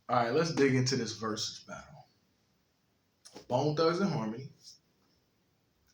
All right, let's dig into this versus battle. Bone Thugs and Harmony,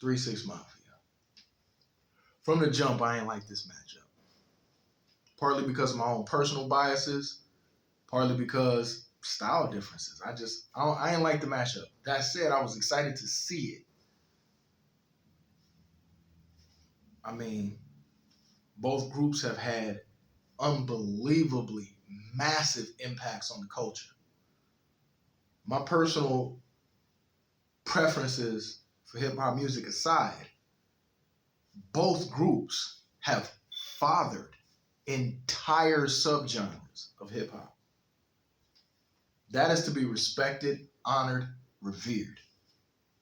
3-6 Mafia. From the jump, I ain't like this matchup. Partly because of my own personal biases, partly because style differences. I ain't like the matchup. That said, I was excited to see it. I mean, both groups have had unbelievably massive impacts on the culture. My personal preferences for hip hop music aside, both groups have fathered entire subgenres of hip hop. That is to be respected, honored, revered.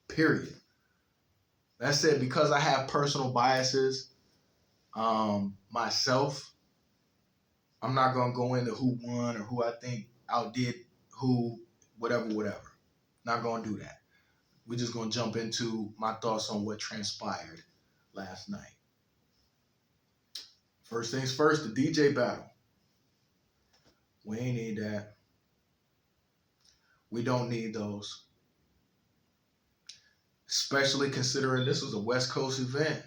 Period. That said, because I have personal biases myself, I'm not gonna go into who won or who I think outdid who, whatever. Not gonna do that. We're just gonna jump into my thoughts on what transpired last night. First things first, the DJ battle. We ain't need that. We don't need those. Especially considering this was a West Coast event.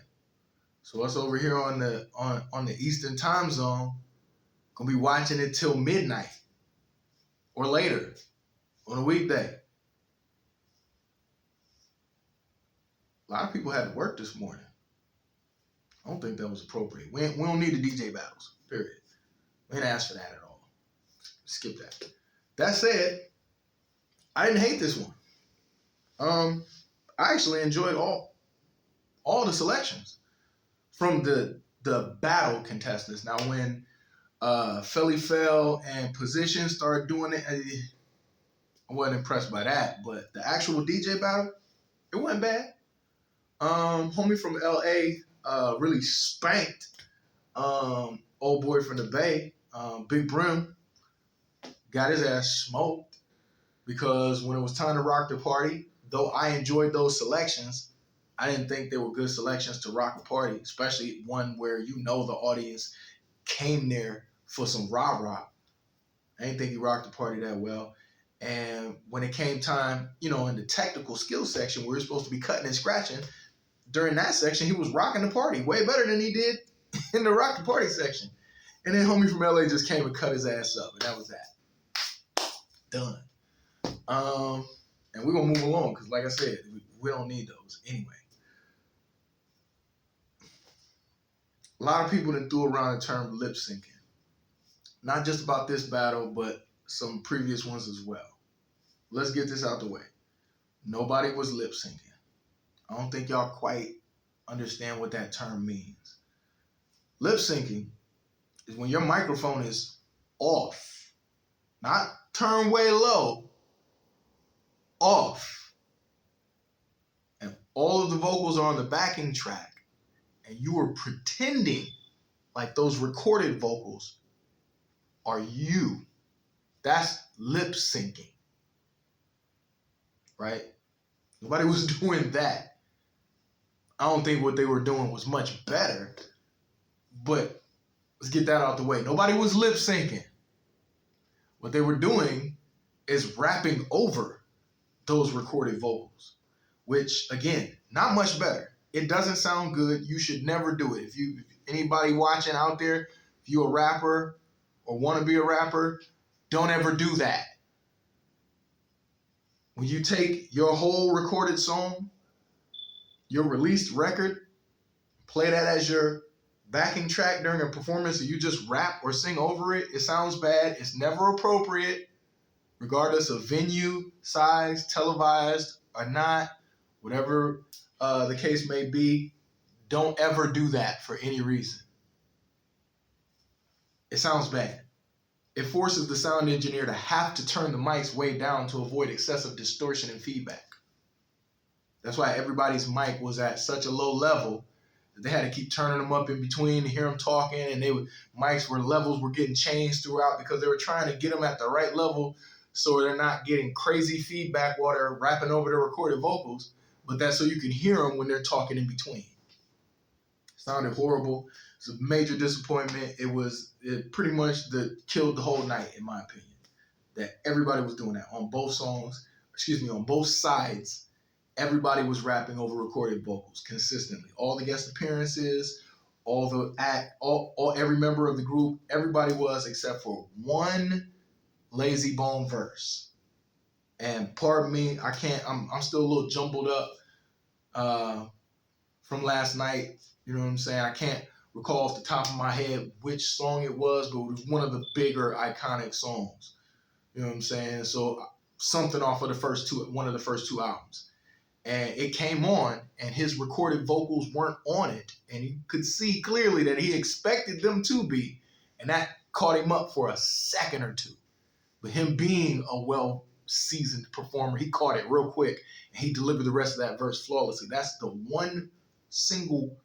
So us over here on the Eastern time zone gonna be watching it till midnight or later on a weekday. A lot of people had to work this morning. I don't think that was appropriate. We don't need the DJ battles, period. We didn't ask for that at all. Skip that. That said, I didn't hate this one. I actually enjoyed all the selections from the battle contestants. Now, when Felly Fell and Position started doing it, I wasn't impressed by that. But the actual DJ battle, it wasn't bad. Homie from LA really spanked old boy from the Bay, Big Brim, got his ass smoked because when it was time to rock the party, though I enjoyed those selections, I didn't think they were good selections to rock the party, especially one where you know the audience came there for some rah-rah. I didn't think he rocked the party that well. And when it came time, in the technical skill section where you're supposed to be cutting and scratching, during that section, he was rocking the party way better than he did in the rock the party section. And then homie from LA just came and cut his ass up, and that was that. Done. And we're going to move along because, like I said, we don't need those anyway. A lot of people that threw around the term lip syncing. Not just about this battle, but some previous ones as well. Let's get this out the way. Nobody was lip syncing. I don't think y'all quite understand what that term means. Lip syncing is when your microphone is off, not turned way low, off. And all of the vocals are on the backing track, and you are pretending like those recorded vocals are you. That's lip syncing, right? Nobody was doing that. I don't think what they were doing was much better, but let's get that out the way. Nobody was lip syncing. What they were doing is rapping over those recorded vocals, which, again, not much better. It doesn't sound good. You should never do it. If anybody watching out there, if you're a rapper or want to be a rapper, don't ever do that. When you take your whole recorded song, your released record, play that as your backing track during a performance and you just rap or sing over it, it sounds bad. It's never appropriate, regardless of venue, size, televised or not, whatever the case may be. Don't ever do that for any reason. It sounds bad. It forces the sound engineer to have to turn the mics way down to avoid excessive distortion and feedback. That's why everybody's mic was at such a low level that they had to keep turning them up in between to hear them talking, and levels were getting changed throughout because they were trying to get them at the right level so they're not getting crazy feedback while they're rapping over the recorded vocals, but that's so you can hear them when they're talking in between. It sounded horrible. It's a major disappointment. It pretty much killed the whole night, in my opinion. that everybody was doing that on both songs. On both sides. Everybody was rapping over recorded vocals consistently. All the guest appearances, every member of the group, everybody was except for one Lazy Bone verse. And pardon me, I'm still a little jumbled up from last night. You know what I'm saying? I can't recall off the top of my head which song it was, but it was one of the bigger iconic songs. You know what I'm saying? So something off of one of the first two albums. And it came on, and his recorded vocals weren't on it, and you could see clearly that he expected them to be, and that caught him up for a second or two. But him being a well-seasoned performer, he caught it real quick, and he delivered the rest of that verse flawlessly. That's the one single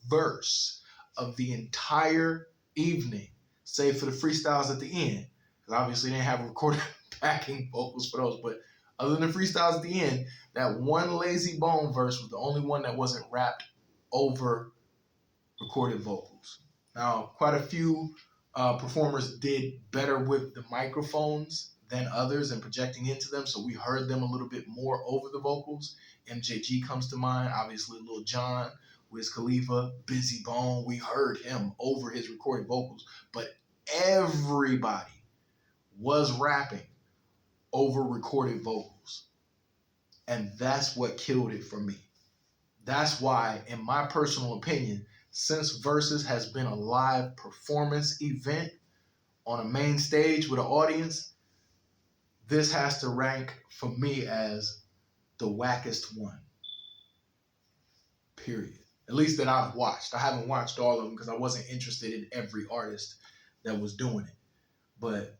verse of the entire evening, save for the freestyles at the end, because obviously they didn't have recorded backing vocals for those, but other than the freestyles at the end, that one Lazy Bone verse was the only one that wasn't rapped over recorded vocals. Now, quite a few performers did better with the microphones than others and projecting into them, so we heard them a little bit more over the vocals. MJG comes to mind, obviously Lil Jon, Wiz Khalifa, Busy Bone. We heard him over his recorded vocals, but everybody was rapping over recorded vocals. And that's what killed it for me. That's why, in my personal opinion, since Verzuz has been a live performance event on a main stage with an audience, this has to rank for me as the wackest one. Period. At least that I've watched. I haven't watched all of them because I wasn't interested in every artist that was doing it. But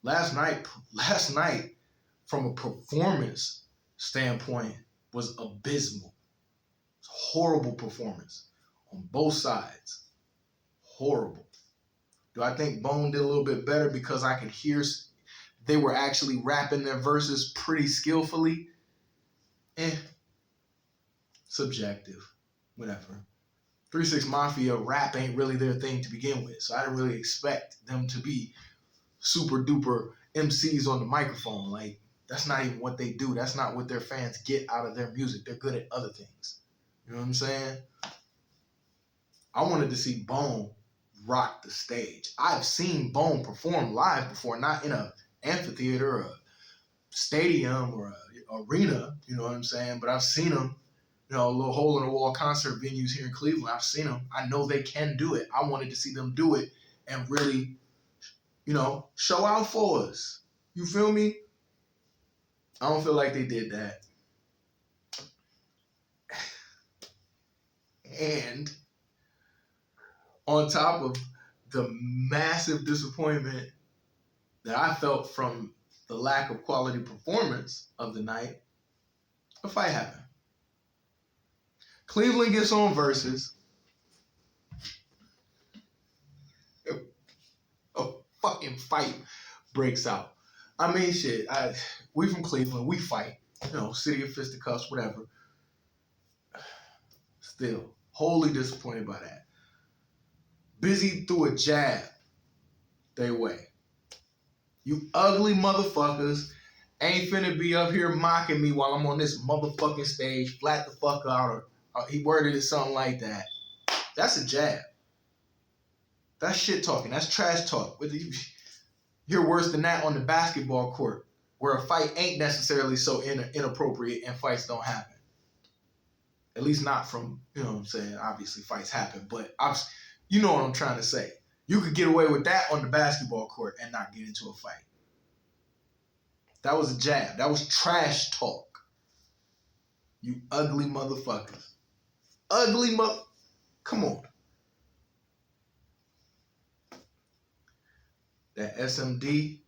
last night, from a performance standpoint, was abysmal. It's a horrible performance on both sides. Horrible. Do I think Bone did a little bit better because I could hear they were actually rapping their verses pretty skillfully? Subjective. Whatever. 3-6 Mafia rap ain't really their thing to begin with, so I didn't really expect them to be super duper MCs on the microphone. Like, that's not even what they do. That's not what their fans get out of their music. They're good at other things. You know what I'm saying? I wanted to see Bone rock the stage. I've seen Bone perform live before, not in an amphitheater or a stadium or an arena, you know what I'm saying? But I've seen him, little hole-in-the-wall concert venues here in Cleveland. I've seen them. I know they can do it. I wanted to see them do it and really, show out for us. You feel me? I don't feel like they did that. And on top of the massive disappointment that I felt from the lack of quality performance of the night, a fight happened. Cleveland gets on Verzuz. A fucking fight breaks out. I mean, shit. We from Cleveland. We fight. City of fisticuffs, whatever. Still, wholly disappointed by that. Busy threw a jab their way. You ugly motherfuckers ain't finna be up here mocking me while I'm on this motherfucking stage. Flat the fuck out. Or he worded it something like that. That's a jab. That's shit talking. That's trash talk. You're worse than that on the basketball court, where a fight ain't necessarily so inappropriate and fights don't happen. At least not from, what I'm saying? Obviously fights happen, but you know what I'm trying to say. You could get away with that on the basketball court and not get into a fight. That was a jab. That was trash talk. You ugly motherfuckers. Come on. That SMD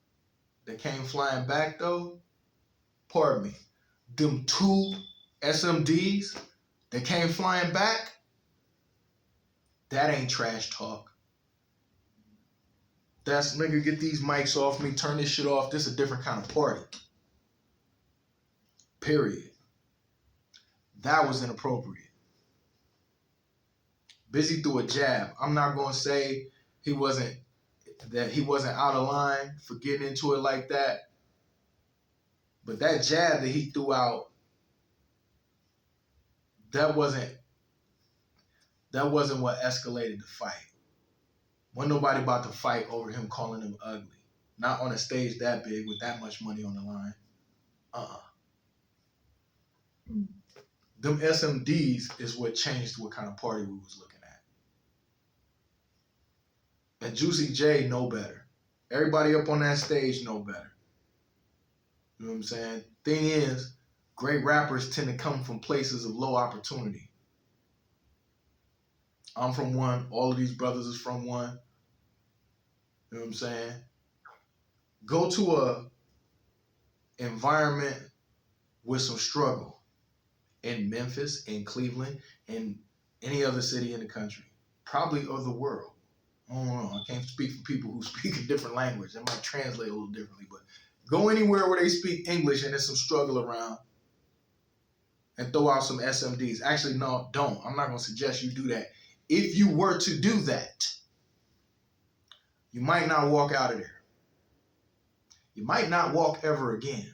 that came flying back, though, pardon me, them two SMDs that came flying back, that ain't trash talk. That's, nigga, get these mics off me, turn this shit off. This is a different kind of party. Period. That was inappropriate. Busy threw a jab. I'm not going to say he wasn't that he wasn't out of line for getting into it like that. But that jab that he threw out, that wasn't what escalated the fight. Wasn't nobody about to fight over him calling him ugly. Not on a stage that big with that much money on the line. Them SMDs is what changed what kind of party we was looking at. And Juicy J know better. Everybody up on that stage know better. You know what I'm saying? Thing is, great rappers tend to come from places of low opportunity. I'm from one. All of these brothers is from one. You know what I'm saying? Go to a environment with some struggle in Memphis, in Cleveland, in any other city in the country, probably of the world. I don't know. I can't speak for people who speak a different language. That might translate a little differently, but go anywhere where they speak English and there's some struggle around and throw out some SMDs. Actually, no, don't. I'm not going to suggest you do that. If you were to do that, you might not walk out of there. You might not walk ever again.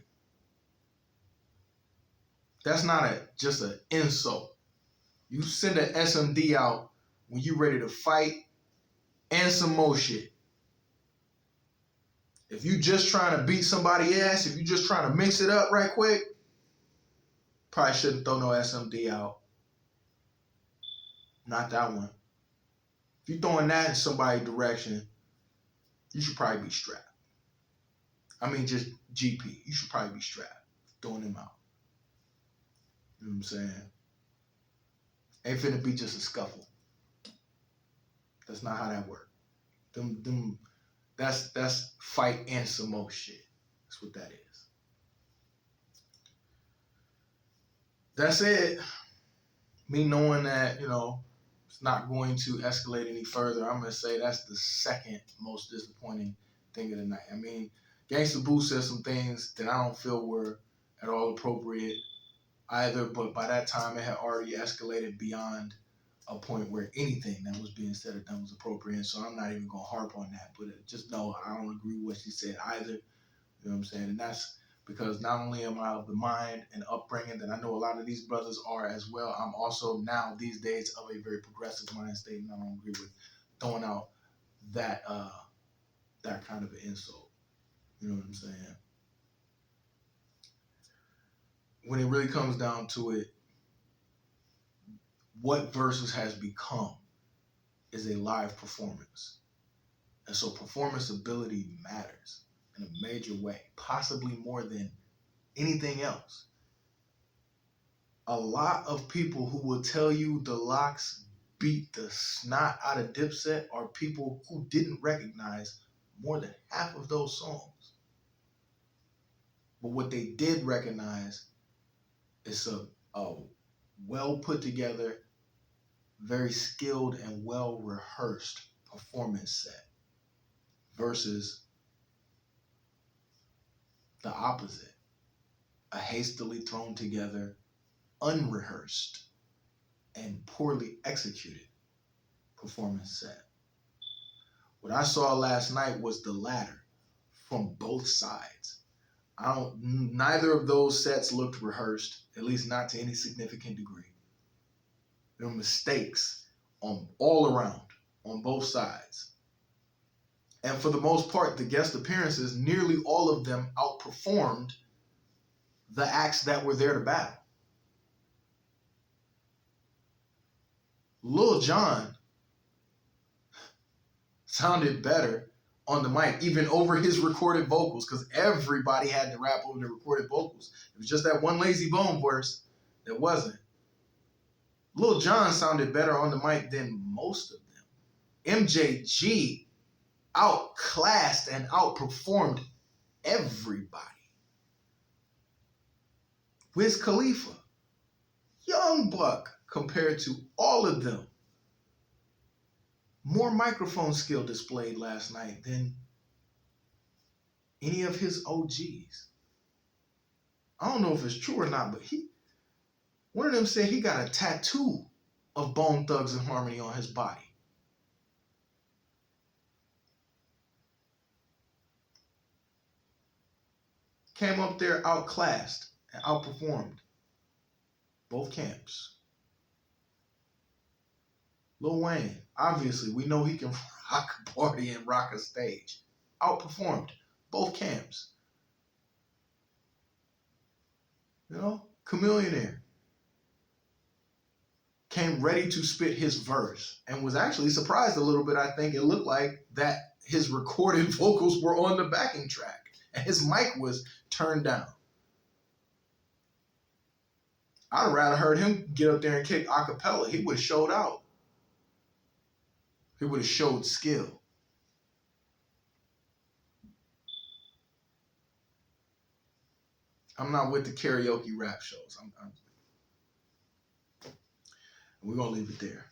That's not just an insult. You send an SMD out when you're ready to fight and some more shit. If you just trying to beat somebody's ass, if you just trying to mix it up right quick, probably shouldn't throw no SMD out. Not that one. If you're throwing that in somebody's direction, you should probably be strapped. I mean, just GP. You should probably be strapped. Throwing them out. You know what I'm saying? Ain't finna be just a scuffle. That's not how that works. That's fight and some more shit. That's what that is. That's it. Me knowing that, it's not going to escalate any further, I'm going to say that's the second most disappointing thing of the night. I mean, Gangsta Boo said some things that I don't feel were at all appropriate either, but by that time it had already escalated beyond a point where anything that was being said or done was appropriate. So I'm not even going to harp on that, but just know I don't agree with what she said either. You know what I'm saying? And that's because not only am I of the mind and upbringing that I know a lot of these brothers are as well, I'm also now these days of a very progressive mind state, and I don't agree with throwing out that kind of an insult. You know what I'm saying? When it really comes down to it, what Verzuz has become is a live performance. And so performance ability matters in a major way, possibly more than anything else. A lot of people who will tell you the Locks beat the snot out of Dipset are people who didn't recognize more than half of those songs. But what they did recognize is a well put together, very skilled and well rehearsed performance set versus the opposite, a hastily thrown together, unrehearsed, and poorly executed performance set. What I saw last night was the latter from both sides. Neither of those sets looked rehearsed, at least not to any significant degree. There were mistakes all around on both sides. And for the most part, the guest appearances, nearly all of them outperformed the acts that were there to battle. Lil Jon sounded better on the mic, even over his recorded vocals, because everybody had to rap over the recorded vocals. It was just that one Lazy Bone verse that wasn't. Lil Jon sounded better on the mic than most of them. MJG outclassed and outperformed everybody. Wiz Khalifa, young buck compared to all of them. More microphone skill displayed last night than any of his OGs. I don't know if it's true or not, but one of them said he got a tattoo of Bone Thugs and Harmony on his body. came up there outclassed and outperformed both camps. Lil Wayne, obviously, we know he can rock a party and rock a stage. Outperformed both camps. You know, Chameleonaire came ready to spit his verse and was actually surprised a little bit. I think it looked like that his recorded vocals were on the backing track and his mic was turned down. I'd have rather heard him get up there and kick a cappella. He would have showed out. He would have showed skill. I'm not with the karaoke rap shows. We're going to leave it there.